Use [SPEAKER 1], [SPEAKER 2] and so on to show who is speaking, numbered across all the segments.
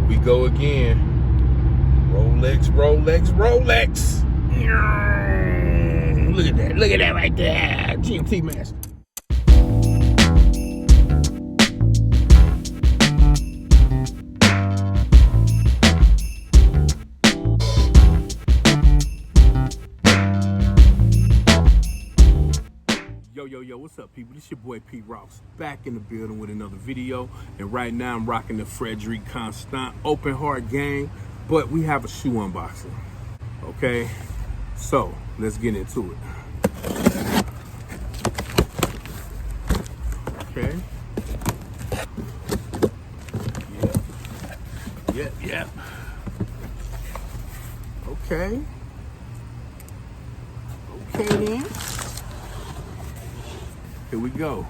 [SPEAKER 1] We go again. Rolex, Rolex, Rolex. Look at that. Look at that right there. GMT Master. Yo, what's up, people? This your boy P. Ross, back in the building with another video. And right now I'm rocking the Frederic Constant open heart game, but we have a shoe unboxing. Okay, so let's get into it. Okay. Yep. Okay then. Here we go.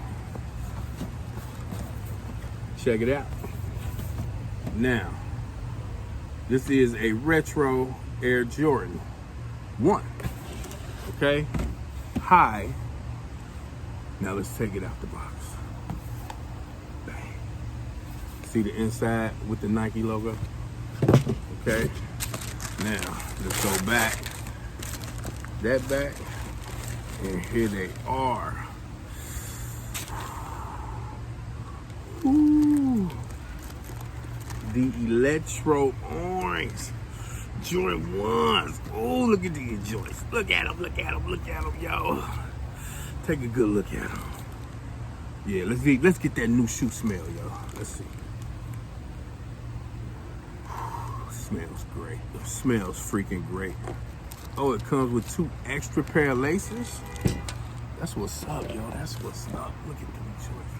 [SPEAKER 1] Check it out. Now, this is a retro Air Jordan 1. Okay? High. Now let's take it out the box. Bang. See the inside with the Nike logo? Okay. Now, let's go back. That back. And here they are. Ooh, the Electro Orange Jordan 1s. Oh, look at these joints. Look at them, yo. Take a good look at them. Yeah, let's get that new shoe smell, yo. Let's see. Smells great. It smells freaking great. Oh, it comes with 2 extra pair of laces. That's what's up, yo. That's what's up. Look at them joints.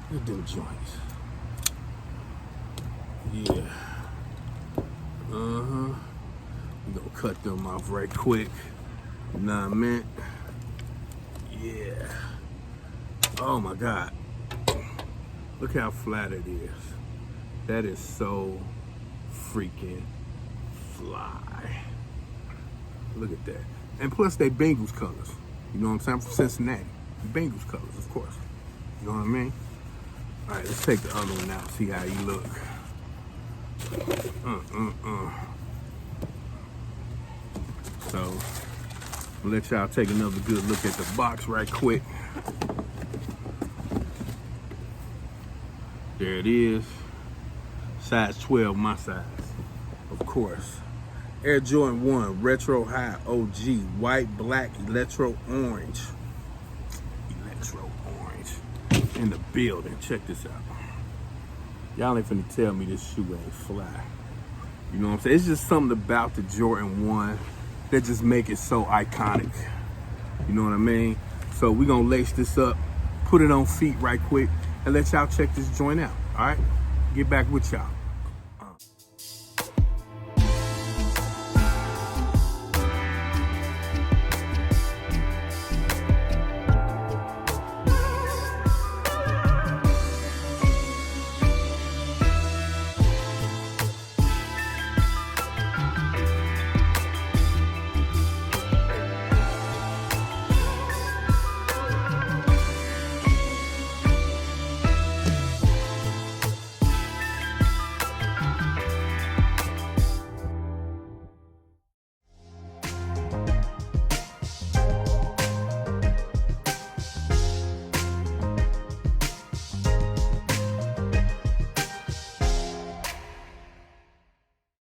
[SPEAKER 1] Look at them joints. Yeah. We're gonna cut them off right quick. You know what I meant? Yeah. Oh my God. Look how flat it is. That is so freaking fly. Look at that. And plus they Bengals colors. You know what I'm saying? I'm from Cincinnati. Bengals colors, of course. You know what I mean? All right, let's take the other one out, see how you look. So, I'll let y'all take another good look at the box right quick. There it is. Size 12, my size, of course. Air Jordan 1, Retro High OG, white, black, Electro Orange. Electro Orange in the building. Check this out. Y'all ain't finna tell me this shoe ain't fly. You know what I'm saying? It's just something about the Jordan 1 that just make it so iconic. You know what I mean? So we gonna lace this up, put it on feet right quick, and let y'all check this joint out. All right? Get back with y'all.